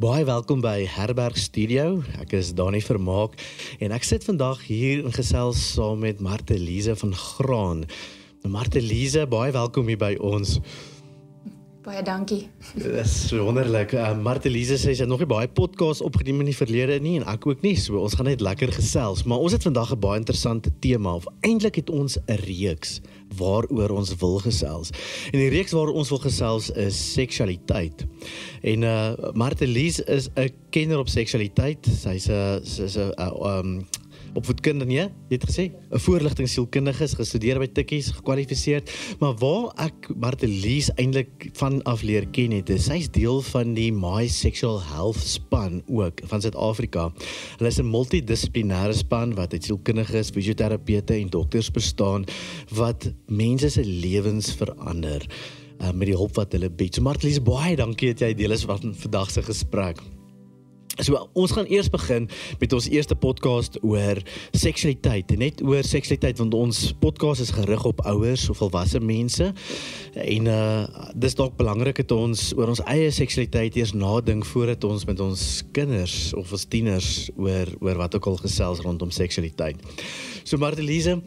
Baie welkom by Herberg Studio. Ek is Dani Vermaak en ek sit vandag hier in gesels saam met Marteliese van Graan. Marteliese, baie welkom hier by ons. Baie dankie. Dit is wonderlik. Marteliese sê sy het nog nie baie podcasts opgeneem in die verlede nie en ek ook nie, so ons gaan net lekker gesels. Maar ons het vandag 'n baie interessante tema, of eintlik het ons 'n reeks waaroor ons wil gesels. En die reeks waaroor ons wil gesels is seksualiteit. En Marteliese is 'n kenner op seksualiteit. Sy's 'n opvoedkundige, jy het gesê, 'n voorligtingsielkundige, gestudeer by Tikkies, gekwalifiseerd, maar waar ek Marteliese eintlik van af leer ken het, is sy's deel van die My Sexual Health span ook, van Suid-Afrika. Hulle is 'n multidissiplinêre span, wat uit sielkundiges, fisioterapeute en dokters bestaan, wat mense se lewens verander, met die hulp wat hulle bied. So Marteliese, baie dankie dat jy deel is van vandag se gesprek. So, ons gaan eers begin met ons eerste podcast oor seksualiteit, net oor seksualiteit, want ons podcast is gerig op ouers of volwasse mense, en dis dalk belangrik dat ons oor ons eie seksualiteit eers nadink voordat ons met ons kinders of ons tieners oor wat ook al gesels rondom seksualiteit. So Marteliese,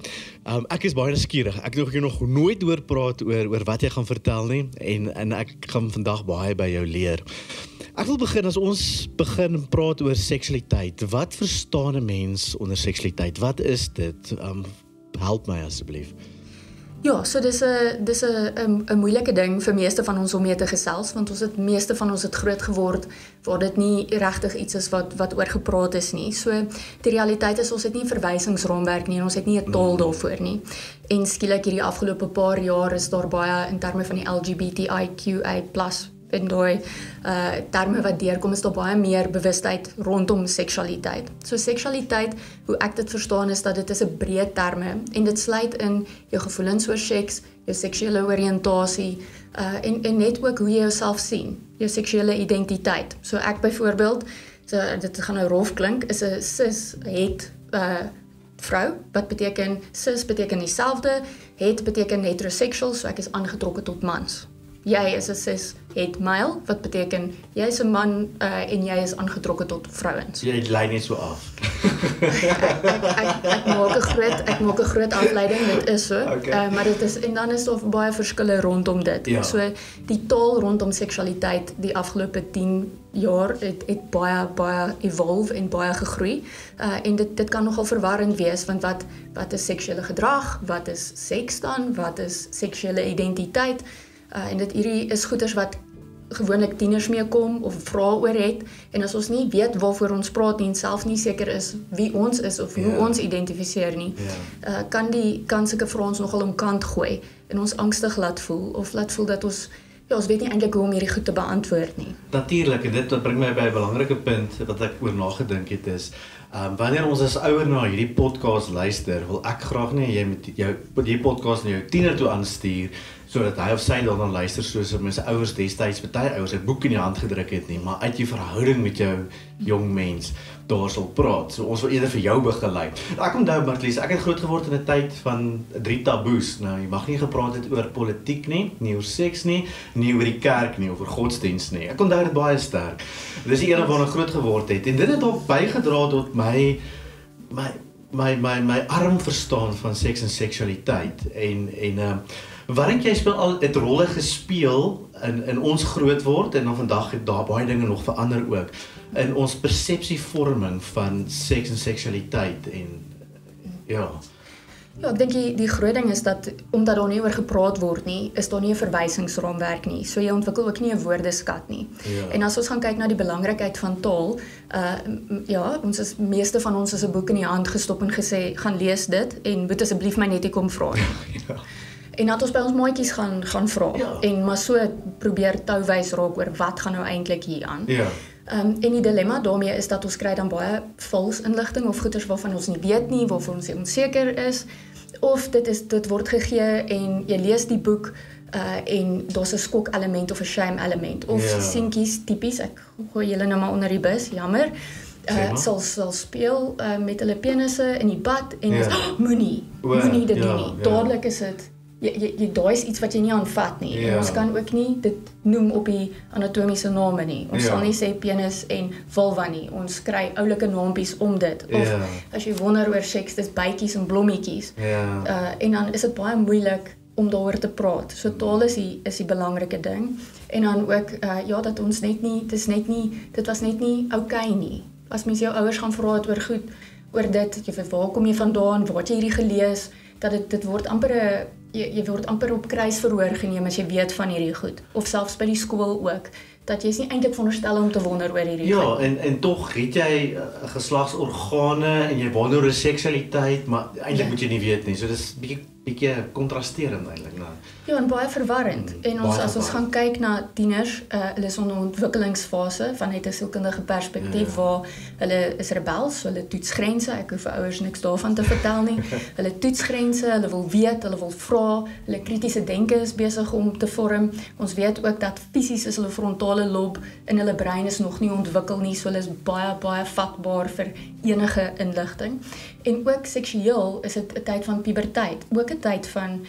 ek is baie nuuskierig. Ek het nog nooit hoor praat oor wat jy gaan vertel nie, en ek gaan vandag baie by jou leer. Ek wil begin, as ons begin praat oor seksualiteit, wat verstaan 'n mens onder seksualiteit? Wat is dit? Help my asseblief. Ja, so dis 'n moeilike ding vir meeste van ons om mee te gesels, want meeste van ons het groot geword waar dit nie regtig iets is wat oor gepraat is nie. So die realiteit is, ons het nie verwysingsraamwerk nie en ons het nie 'n taal daarvoor nie. En skielik hierdie afgelope paar jaar is daar baie in terme van die LGBTIQA+ en daai terme wat deurkom, is daar baie meer bewustheid rondom seksualiteit. So seksualiteit, hoe ek dit verstaan, is dat dit is 'n breë terme en dit sluit in jou gevoelens oor seks, jou seksuele oriëntasie en net ook hoe jy jouself sien, jou seksuele identiteit. So ek byvoorbeeld, dit gaan nou rof klink, is 'n cis-het vrou, wat beteken cis beteken dieselfde, het beteken heteroseksueel, so ek is aangetrokke tot mans. Jy is 'n cis-het male, wat beteken jy is 'n man en jy is aangetrokke tot vrouens. Jy lei net so af. Ek maak 'n groot afleiding, dit is so. Okay. Maar dit is, en dan is daar baie verskille rondom dit. Ja. So die taal rondom seksualiteit die afgelope 10 jaar het baie evolve en baie gegroei. En dit kan nogal verwarrend wees, want wat is seksuele gedrag? Wat is seks dan? Wat is seksuele identiteit? En hierdie is goeders wat gewoonlik tieners mee kom of vrae oor het, en as ons nie weet waarvoor ons praat nie en self nie seker is wie ons is of hoe ons identifiseer nie, kan sulke vrae ons nogal omkant gooi en ons angstig laat voel, of laat voel dat ons weet nie eintlik hoe om hierdie goed te beantwoord nie. Natuurlik, en dit wat bring my by 'n belangrike punt wat ek oor nagedink het is, wanneer ons as ouer na hierdie podcast luister, wil ek graag nie jy met die podcast na jou tiener toe aanstuur, sodat hy of sy dan luister soos my ouers destyds, baie ouers 'n boek in die hand gedruk het nie, maar uit jou verhouding met jou jong mens daar sal praat. So ons wil eerder vir jou begelei. Ek onthou, Marteliese, ek het groot geword in 'n tyd van 3 taboes. Nou, jy mag nie gepraat het oor politiek nie oor seks nie oor die kerk nie, of oor godsdienst nie. Ek onthou dit baie sterk. Dis die ene waarna ek groot geword het. En dit het ook bygedra tot my arm verstaan van seks en seksualiteit. En wat dink jy speel al het rolle gespeel in ons groot word, en dan vandag het daar baie dinge nog verander ook, in ons persepsievorming van seks en seksualiteit, en ja. Ja, ek dink die groot ding is dat, omdat daar nie oor gepraat word nie, is daar nie 'n verwysingsraamwerk nie. So jy ontwikkel ook nie 'n woordeskat nie. Ja. En as ons gaan kyk na die belangrikheid van taal, meeste van ons is 'n boek in die hand gestop en gesê, gaan lees dit, en moet asseblief my net nie kom vra nie. Ja. En dat ons by ons maatjies gaan vra, en maar so probeer touwys raak oor wat gaan nou eintlik hier aan. Ja. En die dilemma daarmee is dat ons kry dan baie vals inligting of goeders waarvan ons nie weet nie, waarvan ons onseker is, of dit word gegee en jy lees die boek en daar's 'n skok element of 'n shame element, of seentjies tipies, ek gooi julle nou maar onder die bus, jammer, sal speel met hulle penisse in die bad en moenie dit doen nie. Dadelik is dit daai is iets wat jy nie aanvat nie. En ons kan ook nie dit noem op die anatomiese name nie. Ons sal nie sê penis en vulva nie. Ons kry oulike naampies om dit. Of as jy wonder oor seks, dis bytjies en blommetjies. En dan is dit baie moeilik om daaroor te praat. So taal is die belangrike ding. En dan ook dat ons net nie, dit was net nie okay nie. As mens jou ouers gaan vra het oor dit, jy weet, waar kom jy vandaan, waar het jy hierdie gelees, dat dit word amper jy word amper op kruisverhoor geneem as jy weet van hierdie goed. Of selfs by die skool ook, dat jy is nie eintlik veronderstel om te wonder oor hierdie goed. En tog het jy geslagsorgane en jy wonder oor seksualiteit, maar eintlik moet jy nie weet nie. So dis bietjie kontrasterend eintlik, nou. Ja, en baie verwarrend. En as ons gaan kyk na tieners, hulle is onder ontwikkelingsfase vanuit 'n sielkundige perspektief waar hulle is rebels, so hulle toets grense. Ek hoef vir ouers niks daarvan te vertel nie. Hulle toets grense, hulle wil weet, hulle wil vra, hulle kritiese denke is besig om te vorm. Ons weet ook dat fisies is hulle frontale lob in hulle brein is nog nie ontwikkel nie, so hulle is baie vatbaar vir enige inligting. En ook seksueel is dit 'n tyd van puberteit, ook 'n tyd van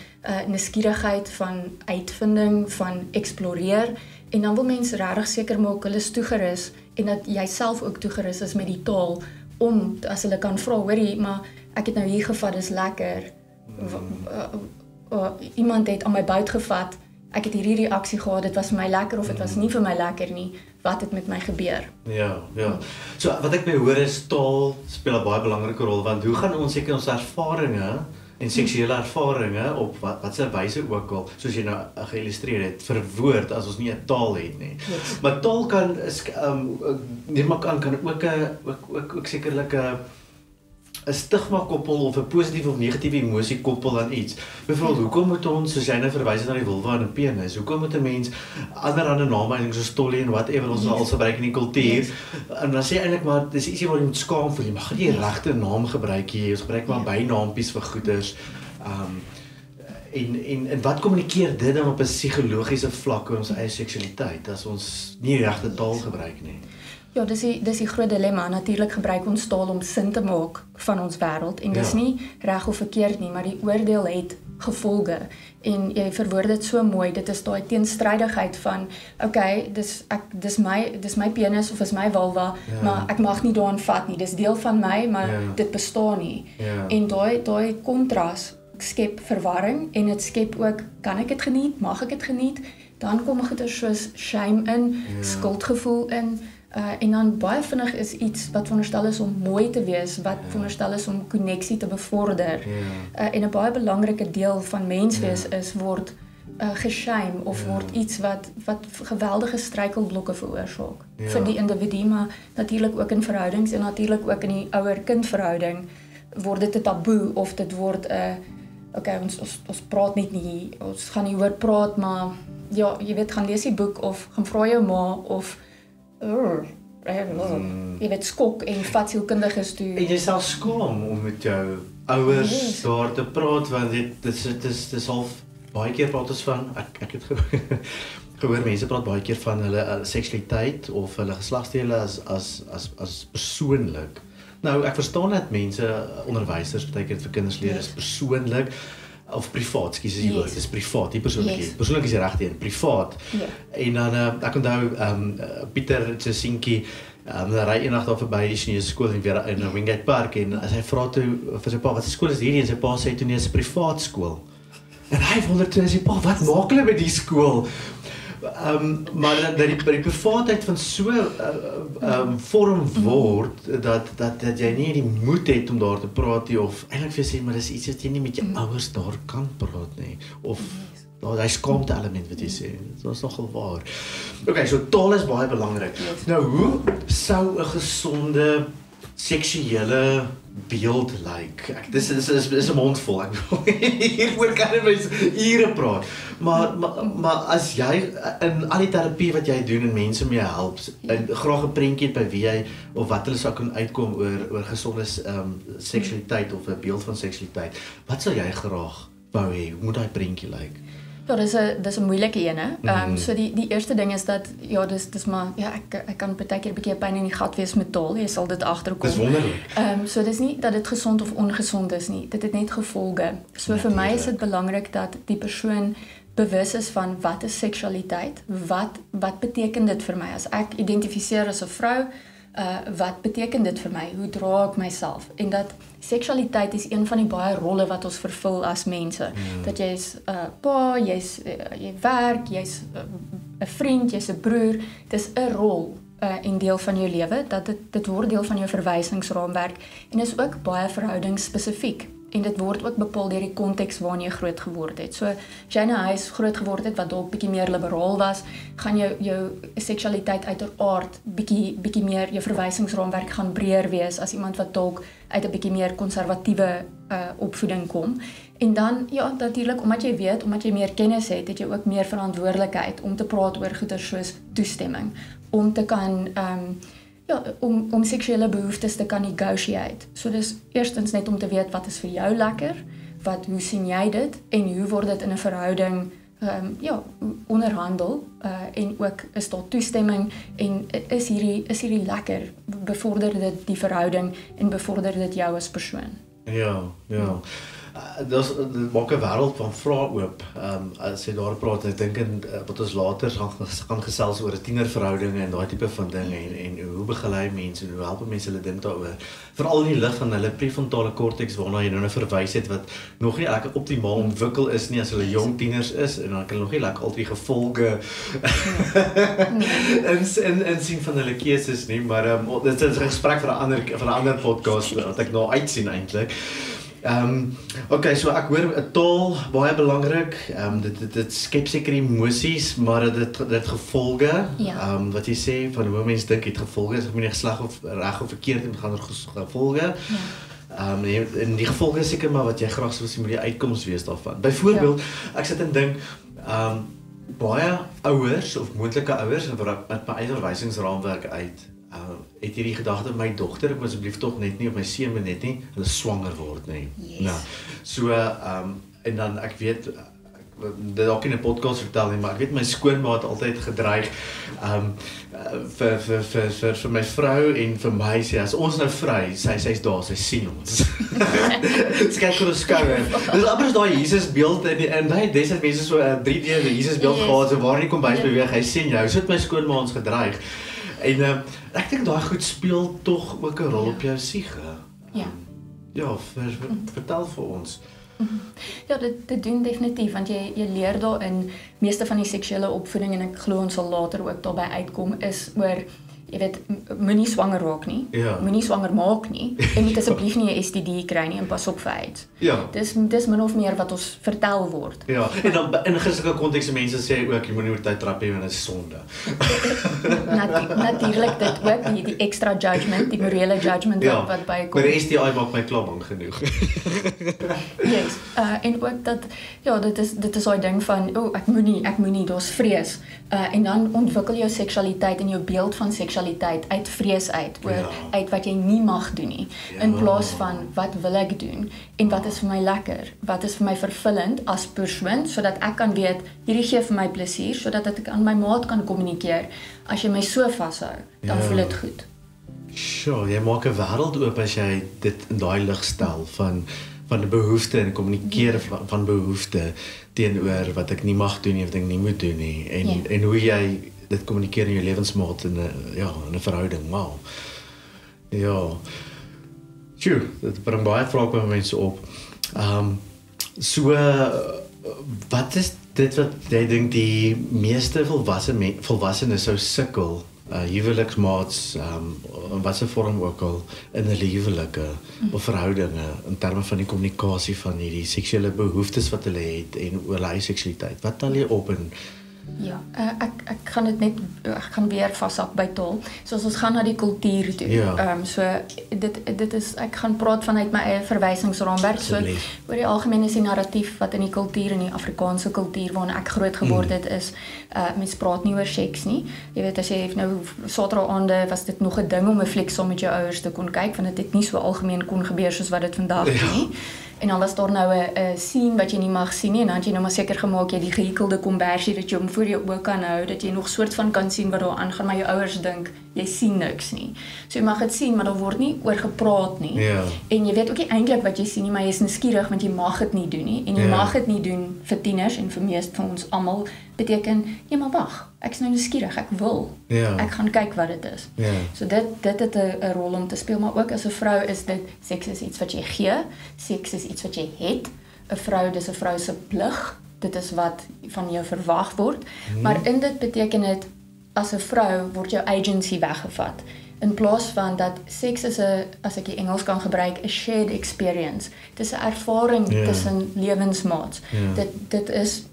nuuskierigheid, van uitvinding, van exploreer, en dan wil mense regtig seker maak hulle is toegerus en dat jy self ook toegerus is met die taal om as hulle kan vra, hoorie, maar ek het nou hier gevat, dis lekker. Iemand het aan my buit gevat, ek het hierdie reaksie gehad, dit was vir my lekker of dit was nie vir my lekker nie, wat het met my gebeur? Ja. So wat ek by hoor is, taal speel 'n baie belangrike rol, want hoe gaan ons seker ons ervarings en seksuele ervarings op watse wyse ook al, soos jy nou geïllustreer het, verwoord as ons nie 'n taal het nie. Yes. Maar taal kan ook sekerlik 'n stigma koppel of 'n positiewe of negatiewe emosie koppel aan iets. Byvoorbeeld, hoekom moet ons, soos jy nou verwys het na die vulva en 'n penis, hoekom moet 'n mens ander naamwysings soos tollie en whatever ons al gebruik in die kultuur, en dan sê eintlik maar, dis ietsie waar jy moet skaam voel, jy mag nie die regte naam gebruik nie, ons gebruik maar bynaampies vir goeders, en wat kommunikeer dit dan op 'n psigologiese vlak oor ons eie seksualiteit, as ons nie die regte taal gebruik nie? Ja, dis die groot dilemma. Natuurlik gebruik ons taal om sin te maak van ons wêreld en dis nie reg of verkeerd nie, maar die oordeel het gevolge en jy verwoord dit so mooi. Dit is daai teenstrydigheid van okay, dis my penis of is my vulva, maar ek mag nie daaraan vat nie. Dis deel van my, maar dit bestaan nie. En daai kontras skep verwarring en dit skep ook, kan ek dit geniet? Mag ek dit geniet? Dan kom goeie soos shame in, skuldgevoel in. En dan baie vinnig is iets wat veronderstel is om mooi te wees, wat veronderstel is om koneksie te bevorder. En 'n baie belangrike deel van menswees word geshame of word iets wat geweldige struikelblokke veroorsaak vir die individu, maar natuurlik ook in verhoudings en natuurlik ook in die ouer-kind verhouding word dit 'n taboe of dit word okay, ons praat net nie, ons gaan nie oor praat, maar ja, jy weet, gaan lees die boek of gaan vra jou ma of jy weet, skok en vat sielkundiges toe. En jy self skaam om met jou ouers daar te praat, want dit is half, baie keer praat ons van, ek het gehoor mense praat baie keer van hulle seksualiteit of hulle geslagsdele as persoonlik. Nou, ek verstaan dat mense, onderwysers, partykeer vir kinders leer is persoonlik, of privaat, skus as jy woord, dis privaat, nie persoonlik. Persoonlik is die regte een, privaat. En dan, ek onthou, Pieter, sy seentjie, ry eendag daar verby die Chinese skool in Wingate Park, en hy vra toe vir sy pa, wat se skool is hierdie? En sy pa sê toe, nee, is 'n privaat skool. En hy wonder toe, sy pa, wat maak hulle met die skool? Maar dat die privaatheid van so vorm word, dat jy nie die moed het om daar te praat nie, of eintlik vir sê, maar dis iets wat jy nie met jou ouers daar kan praat nie, of hy skaamte element wat jy sê, dit is nogal waar. Okay, so taal is baie belangrik. Nou, hoe sou 'n gesonde seksuele beeld lyk? Dis 'n mond vol. Hieroor kan jy ure praat. Maar as jy in al die terapie wat jy doen en mense mee help, en graag 'n prentjie by wie jy of wat hulle sou kan uitkom oor gesonde seksualiteit of 'n beeld van seksualiteit, wat sal jy graag wou hê? Hoe moet daai prentjie lyk? Ja, dis 'n moeilike een. So die eerste ding is dat ja, dis maar ja, ek kan baie keer 'n bietjie pyn in die gat wees met tol. Jy sal dit agterkom. Dis wonderlik. So dis nie dat dit gesond of ongesond is nie. Dit het net gevolge. So vir my is dit belangrik dat die persoon bewus is van wat is seksualiteit? Wat beteken dit vir my as ek identifiseer as 'n vrou? Wat beteken dit vir my? Hoe dra ek myself? En dat seksualiteit is een van die baie rolle wat ons vervul as mense. Dat jy's pa, jy werk, jy's 'n vriend, jy's 'n broer. Dis 'n rol en deel van jou lewe, dat dit word deel van jou verwysingsraamwerk en is ook baie verhoudingsspesifiek. En dit word ook bepaal deur die konteks waarin jy groot geword het. So as jy in 'n huis groot geword het wat dalk bietjie meer liberaal was, gaan jou seksualiteit uiteraard bietjie meer, jou verwysingsraamwerk gaan breër wees as iemand wat dalk uit 'n bietjie meer konservatiewe opvoeding kom. En dan ja, natuurlik omdat jy weet, omdat jy meer kennis het jy ook meer verantwoordelikheid om te praat oor goeie soos toestemming, om te kan om seksuele behoeftes te kan negotiate. So dis eerstens net om te weet wat is vir jou lekker, hoe sien jy dit en hoe word dit in 'n verhouding onderhandel en ook is daar toestemming en is hierdie lekker, bevorder dit die verhouding en bevorder dit jou as persoon. Ja. Dit maak 'n wêreld van vrae oop. As jy daar praat, ek dink wat ons later gaan gesels oor 'n tienerverhoudinge en daai tipe van dinge en hoe begelei mense en hoe help mense hulle dink daaroor. Veral in die lig van hulle prefrontale korteks waarna jy nou verwys het wat nog nie lekker optimaal ontwikkel is nie as hulle jong tieners is en dan kan hulle nog nie lekker al die gevolge in sien van hulle keuses nie, maar dit is 'n gesprek vir 'n ander podcast wat ek nou uitsien eintlik. Okay, so ek hoor 'n taal baie belangrik. Dit skep seker emosies, maar dit gevolge. Ja. Wat jy sê van hoe mense dink het gevolge, as ek nie geslag of reg of verkeerd het, gaan gevolge. Ja. En die gevolge is seker maar wat jy graag sou sien met die uitkoms wees daarvan. Byvoorbeeld, ek sit en dink, baie ouers of moontlike ouers met my eie verwysingsraamwerk uit. Het hierdie gedagte my dogter, ek moet asseblief tog net nie op my seun net nie, hulle swanger word nie. Yes. Nou, so en dan ek weet dit ook in 'n podcast vertel nie, maar ek weet my skoonma het altyd gedreig vir my vrou en vir my sê as ons nou vry, sy's daar, sy sien ons. Sy kyk oor die skouer. Dis amper daai Jesusbeeld en hy destyds mense so 'n 3D Jesusbeeld gehad, so waar nie kom bys beweeg, hy sien jou. So het my skoonma ons gedreig. En ek dink daai goed speel tog ook 'n rol op jou siege. Vertel vir ons. Ja, dit doen definitief, want jy leer daarin, meeste van die seksuele opvoeding en ek glo ons sal later ook daarby uitkom, is oor, jy weet, moenie swanger raak nie, moenie swanger maak nie, en moet asseblief nie 'n STD kry nie en pas op vir AIDS. Ja. Dis min of meer wat ons vertel word. Ja, en dan in Christelike konteks mense sê ook jy moenie oor tyd trap hê want dit is sonde. Natuurlik dit ook, die extra judgment, die morele judgment wat bykom. Maar die STI maak my klaar bang genoeg. Yes, en ook dat, ja, dit is daai ding van, ek moenie, daar's vrees. En dan ontwikkel jou seksualiteit en jou beeld van seksualiteit uit vrees uit wat jy nie mag doen nie, in plaas van wat wil ek doen en wat is vir my lekker, wat is vir my vervullend as persoon, sodat ek kan weet, hierdie gee vir my plesier, sodat ek aan my maat kan kommunikeer. As jy my so vashou, dan voel dit goed. Sure, jy maak 'n wêreld oop as jy dit in daai lig stel van die behoefte en kommunikeer van behoefte teenoor wat ek nie mag doen nie, wat ek nie moet doen nie en hoe jy dit kommunikeer in jou lewensmaat in 'n verhouding. Wow. Ja. Sjoe, dit bring baie vrae by mense op. So wat is dit wat jy dink die meeste volwassenes sou sukkel, huweliksmaats, wat se vorm ook al in hulle huwelike of verhoudinge in terme van die kommunikasie van hierdie seksuele behoeftes wat hulle het en oor hulle seksualiteit. Wat tel jy op en Ja, ek gaan weer vashak by tol. So as ons gaan na die kultuur toe. So dit is, ek gaan praat vanuit my eie verwysingsraamwerk. So oor die algemeen is die narratief wat in die kultuur, in die Afrikaanse kultuur waarin ek groot geword het, is mens praat nie oor seks nie. Jy weet, as jy nou Saterdagaande was dit nog 'n ding om 'n fliek saam met jou ouers te kon kyk, want dit het nie so algemeen kon gebeur soos wat dit vandag doen nie. en dan was daar nou 'n scene wat jy nie mag sien nie, en dan het jy nou maar seker gemaak jy die gehekelde kombersie dat jy hom voor jou oë kan hou, dat jy nog soort van kan sien wat daar aangaan, maar jou ouers dink jy sien niks nie. So jy mag dit sien, maar daar word nie oor gepraat nie. Ja. En jy weet ook nie eintlik wat jy sien nie, maar jy is nuuskierig want jy mag dit nie doen nie. En jy mag dit nie doen vir tieners en vir meeste van ons almal beteken, ja maar wag, ek is nou nuuskierig, ek wil. Ek gaan kyk wat dit is. So dit het 'n rol om te speel, maar ook as 'n vrou is dit, seks is iets wat jy gee, seks is iets wat jy het. 'n Vrou, dis 'n vrou se plig. Dit is wat van jou verwag word. Maar in dit beteken dit as 'n vrou word jou agency weggevat. In plaas van dat seks is 'n, as ek die Engels kan gebruik, 'n shared experience. Dit is 'n ervaring tussen lewensmaats. Dit is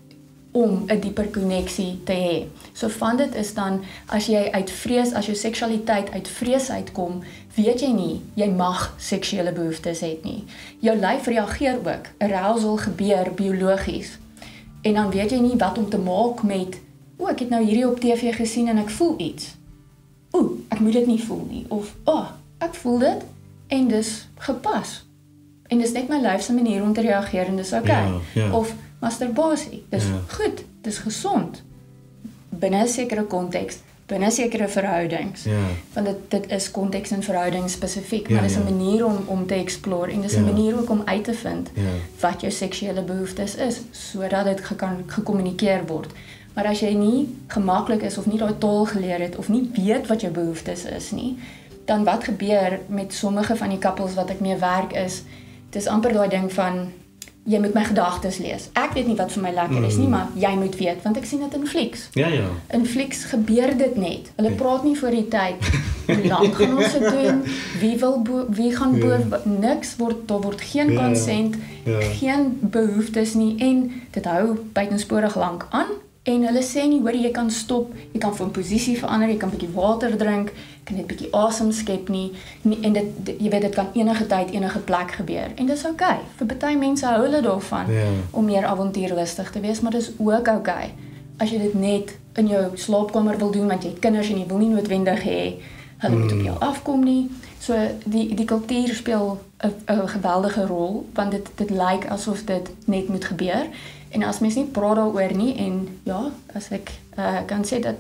om 'n dieper koneksie te hê. So van dit is dan, as jy uit vrees, as jou seksualiteit uit vrees uitkom, weet jy nie, jy mag seksuele behoeftes hê nie. Jou lyf reageer ook. Arousal gebeur biologies. En dan weet jy nie wat om te maak met, ek het nou hierdie op TV gesien en ek voel iets. Ek moet dit nie voel nie. Of, ek voel dit en dis gepas. En dis net my lyf se manier om te reageer en dis okay. Of masturbasie, dis goed, dis gesond. Binne 'n sekere konteks, binne sekere verhoudings. Want dit is konteks en verhouding spesifiek, maar dis 'n manier om te explore en dis 'n manier ook om uit te vind wat jou seksuele behoeftes is, sodat dit kan gekommunikeer word. Maar as jy nie gemaklik is of nie daai taal geleer het of nie weet wat jou behoeftes is nie, dan wat gebeur met sommige van die koppels wat ek mee werk is, dis amper daai ding van jy moet my gedagtes lees. Ek weet nie wat vir my lekker is nie, maar jy moet weet, want ek sien dit in flieks. In flieks gebeur dit net. Hulle praat nie voor die tyd, hoe lank gaan ons dit doen, wie gaan niks, daar word geen consent, geen behoeftes nie, en dit hou buitensporig lank aan, en hulle sê nie, hoor jy kan stop, jy kan van posisie verander, jy kan 'n bietjie water drink, jy kan net 'n bietjie asem skep nie, en jy weet, dit kan enige tyd, enige plek gebeur, en dis okay, vir baie mense hou hulle daarvan, om meer avontuurlustig te wees, maar dis ook okay, as jy dit net in jou slaapkamer wil doen, want jy het kinders en jy wil nie noodwendig hê, hulle moet op jou afkom nie, so die kultuur speel 'n geweldige rol, want dit lyk asof dit net moet gebeur, en as mens nie praat daaroor nie, en as ek kan sê dat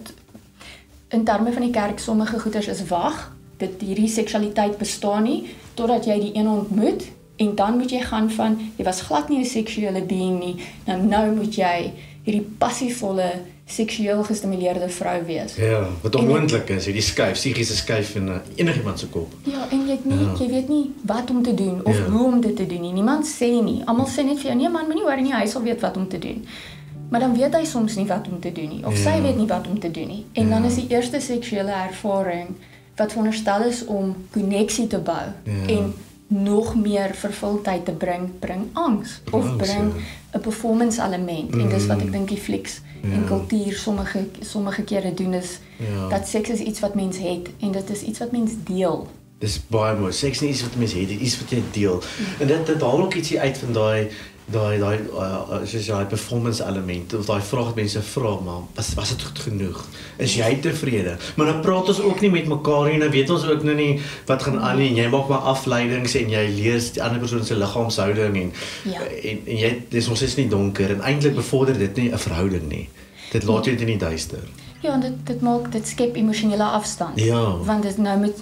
in terme van die kerk, sommige goeders is wag, hierdie seksualiteit bestaan nie, totdat jy die een ontmoet, en dan moet jy gaan van, jy was glad nie 'n seksuele being nie, nou moet jy hierdie passievolle, seksueel gestimuleerde vrou wees. Wat onmoontlik is, die skuif, psigiese skuif in enigiemand se kop. En jy weet nie wat om te doen, of hoe om dit te doen nie. Niemand sê nie. Almal sê net vir jou, nee man, moenie worry nie, hy sal weet wat om te doen. Maar dan weet hy soms nie wat om te doen nie, of sy weet nie wat om te doen nie. En dan is die eerste seksuele ervaring, wat veronderstel is om koneksie te bou, en nog meer vervuldheid te bring angs, of bring 'n performance element, en dis wat ek dink die flieks en kultuur sommige kere doen is, dat seks is iets wat mens het, en dit is iets wat mens deel. Dis baie mooi, seks nie iets wat mens het, dit is iets wat jy deel, en dit haal ook ietsie uit van daai soos daai performance element, of daai vraag wat mense vra, maar was dit goed genoeg? Is jy tevrede? Maar dan praat ons ook nie met mekaar nie, dan weet ons ook nou nie wat gaan aan nie, en jy maak maar afleidings, en jy lees die ander persoon se liggaamshouding, en jy, ons is nie donker, en eintlik bevorder dit nie 'n verhouding nie. Dit laat jou in die duister. En dit skep emosionele afstand. Want dit nou met,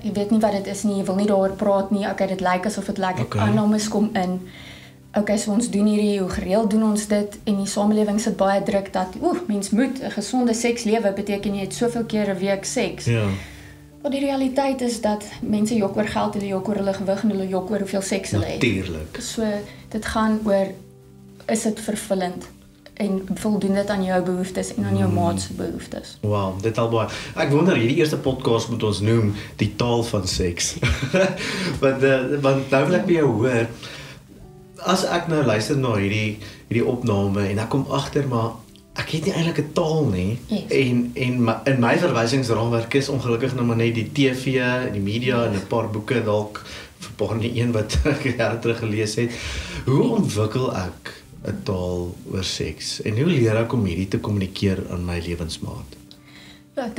jy weet nie wat dit is nie, jy wil nie daaroor praat nie, okay, dit lyk asof dit lekker, aannames kom in, okay, so ons doen hierdie, hoe gereeld doen ons dit, en die samelewing sit baie druk dat, mens moet 'n gesonde sekslewe, beteken jy het soveel keer 'n week seks. Maar die realiteit is dat mense jok oor geld, hulle jok oor hulle gewig, en hulle jok oor hoeveel seks hulle het. Natuurlijk. So, dit gaan oor, is dit vervullend, en voldoen dit aan jou behoeftes en aan jou maat se behoeftes. Wow, dit al baie. Ek wonder, hierdie eerste podcast moet ons noem die taal van seks. want nou wil ek by jou hoor, as ek nou luister na hierdie opname en ek kom agter, maar ek het nie eintlik 'n taal nie, en in my verwysingsraamwerk is ongelukkig nou maar net die TV en die media en 'n paar boeke, dalk vir paar nie een wat ek jare terug gelees het. Hoe ontwikkel ek 'n taal oor seks, en hoe leer ek om hierdie te kommunikeer aan my lewensmaat? Ja, ek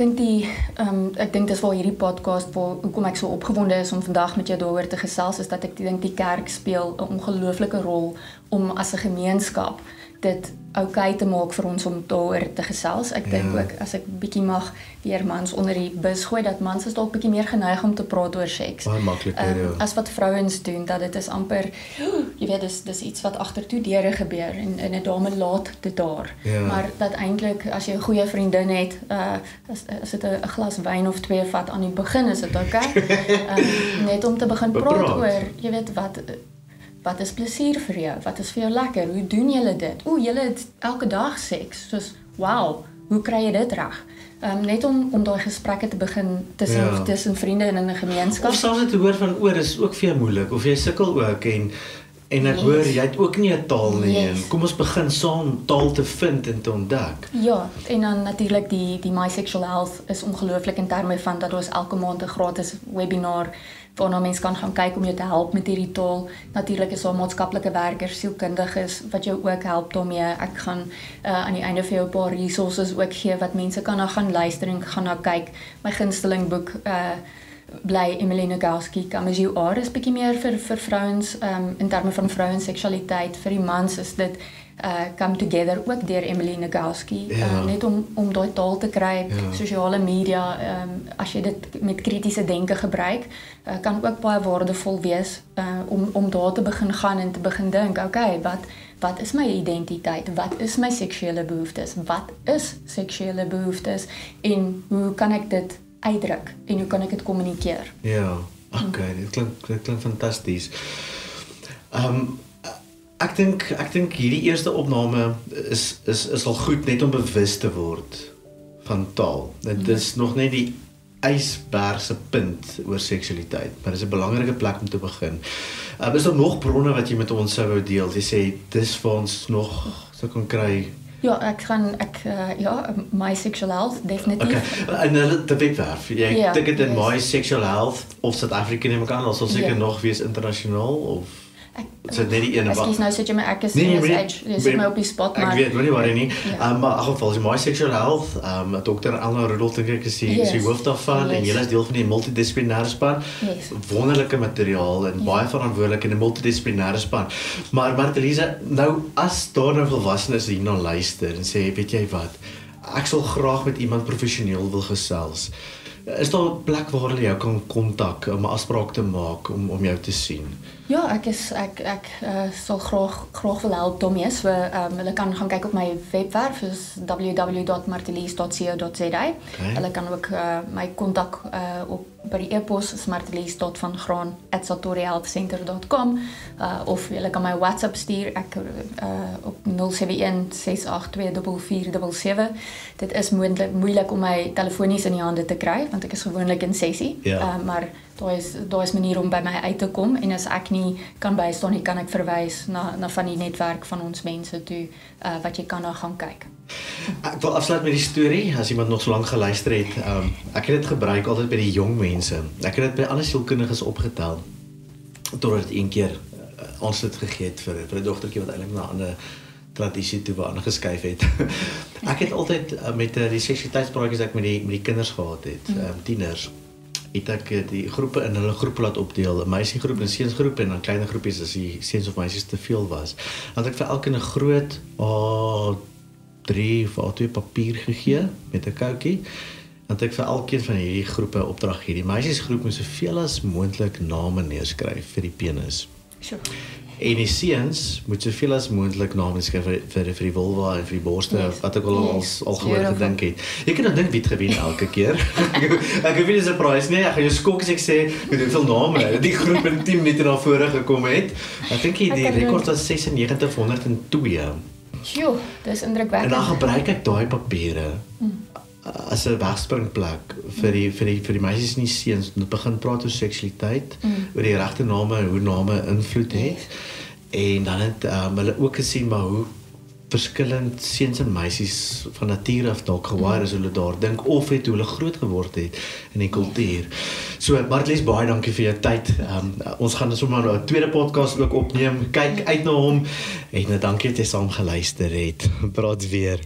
dink dis waar hierdie podcast hoekom ek so opgewonde is om vandag met jou daaroor te gesels is dat ek dink die kerk speel 'n ongelooflike rol om as 'n gemeenskap dit okay te maak vir ons om daaroor te gesels. Ek dink ook as ek bietjie mag weer mans onder die bus gooi dat mans is dalk bietjie meer geneig om te praat oor seks. Baie makliker, ja. As wat vrouens doen, dat dit is amper jy weet dis iets wat agtertoe deure gebeur en 'n dame laat dit daar. Ja. Maar dat eintlik as jy 'n goeie vriendin het, as dit 'n glas wyn of 2 vat aan die begin is dit okay. Net om te begin praat oor, jy weet wat is plesier vir jou? Wat is vir jou lekker? Hoe doen julle dit? Julle het elke dag seks. Soos, wow, hoe kry jy dit reg? Net om daai gesprekke te begin tussen vriende en in 'n gemeenskap. Of selfs te hoor van dis ook vir jou moeilik of jy sukkel ook en ek hoor jy het ook nie 'n taal nie. En kom ons begin saam taal te vind en te ontdek. Ja, en dan natuurlik die My Sexual Health is ongelooflik in terme van dat ons elke maand 'n gratis webinar waarna mense kan gaan kyk om jou te help met hierdie taal. Natuurlik is daar maatskaplike werkers, sielkundiges wat jou ook help daarmee. Ek gaan aan die einde vir jou 'n paar resources ook gee wat mense kan na gaan luister en gaan na kyk. My gunsteling boek bly Emily Nagoski, Come As You Are, is bietjie meer vir vrouens in terme van vrouens seksualiteit. Vir die mans is dit Come Together, ook deur Emily Nagoski, net om daai taal te kry. Sosiale media, as jy dit met kritiese denke gebruik, kan ook baie waardevol wees om daar te begin gaan en te begin dink, okay, wat is my identiteit? Wat is my seksuele behoeftes? Wat is seksuele behoeftes? En hoe kan ek dit uitdruk en hoe kan ek dit kommunikeer? Ja, okay, dit klink fantasties. Ek dink hierdie eerste opname is al goed net om bewus te word van taal. Dit is nog net die ysberg se punt oor seksualiteit, maar dit is 'n belangrike plek om te begin. Is daar nog bronne wat jy met ons sou wou deel? Jy sê dis vir ons nog sou kan kry. Ja, My Sexual Health, definitief. Okay. En die webwerf, jy tik dit in My Sexual Health of South Africa neem ek aan, of sal seker nog wees internasionaal of is dit net die ene wat? Ekskuus, nou sit jy my ek is jy sit my op die spot, maar ek weet nie waar nie. Maar in elk geval, My Sexual Health, Dr. Elna Rudolph dink ek is die hoof daarvan en julle is deel van die multidissiplinêre span. Wonderlike materiaal en baie verantwoordelik in 'n multidissiplinêre span. Maar Martelise, nou as daar nou volwassenes hierna luister en sê, weet jy wat, ek sal graag met iemand professioneel wil gesels. Is daar 'n plek waar hulle jou kan kontak om 'n afspraak te maak om jou te sien? Ja, ek sal graag wil help daarmee. So hulle kan gaan kyk op my webwerf, is www.martelies.co.za. Hulle kan ook my kontak op by die e-pos is martelies.vangraan@satorihealthcenter.com of julle kan my WhatsApp stuur ek op 071 682 4477. Dit is moeilik om my telefonies in die hande te kry want ek is gewoonlik in sessie. Maar daar is manier om by my uit te kom en as ek nie kan bystaan nie, kan ek verwys na van die netwerk van ons mense toe wat jy kan na gaan kyk. Ek wil afsluit met die storie, as iemand nog so lank geluister het. Ek het dit gebruik altyd by die jong mense. Ek het dit by ander sielkundiges opgetel. Totdat een keer ons dit gegee het vir 'n dogtertjie wat eintlik na 'n ander tradisie toe waar geskuif het. Ek het altyd met die seksualiteitspraatjies ek met die kinders gehad het, tieners. Het ek die groepe in hulle groepe laat opdeel, 'n meisiegroep en 'n seunsgroep en dan kleiner groepies as die seuns of meisies te veel was. Want ek vir elkeen 'n groot A3 of A2 papier gegee met 'n koutjie. Want ek vir elkeen van hierdie groepe opdrag gee. Die meisiesgroep moet soveel as moontlik name neerskryf vir die penis. Sure. En die seuns moet soveel as moontlik name skryf vir die vulva en vir die borste, wat ek al gewoon gedink het. Jy kan dan dink wie het gewen elke keer. Ek het nie 'n surprise nie. Ek gaan jou skok as ek sê met hoeveel name die groep in 10 minute na vore gekom het. Ek dink die rekord was 9602. Sjoe, dis indrukwekkend. En dan gebruik ek daai papiere as 'n wegspringplek vir die meisies en die seuns om te begin praat oor seksualiteit, oor die regte name en hoe name invloed het. En dan het hulle ook gesien maar hoe verskillend seuns en meisies van nature af dalk gewire is hoe hulle daar dink of het hoe hulle groot geword het in die kultuur. So Martelies, baie dankie vir jou tyd. Ons gaan sommer 'n tweede podcast ook opneem. Kyk uit na hom en dankie dat jy saam geluister het. Praat weer.